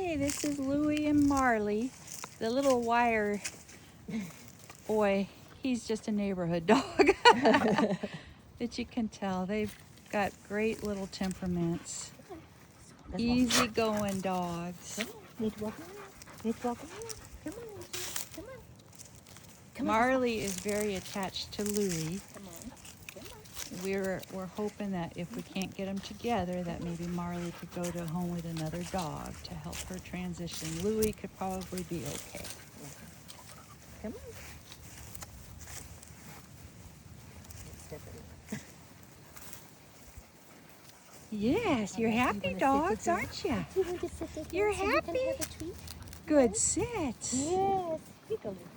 Hey, this is Louie and Marley. The little wire boy, he's just a neighborhood dog. That you can tell. They've got great little temperaments. Easygoing dogs. Need to walk around. Need to walk around. Come on, Lucy. Come on. Come on. Marley is very attached to Louie. Come on. Come on. We're hoping that if we can't get them together, that maybe Marley could go to a home with another dog to help her transition. Louie could probably be okay. Come on. Step in. Yes, you're happy dogs, aren't you? You want to sit there? You're so you can happy? have a treat? Good sit. Yes. Here you go, Lucy.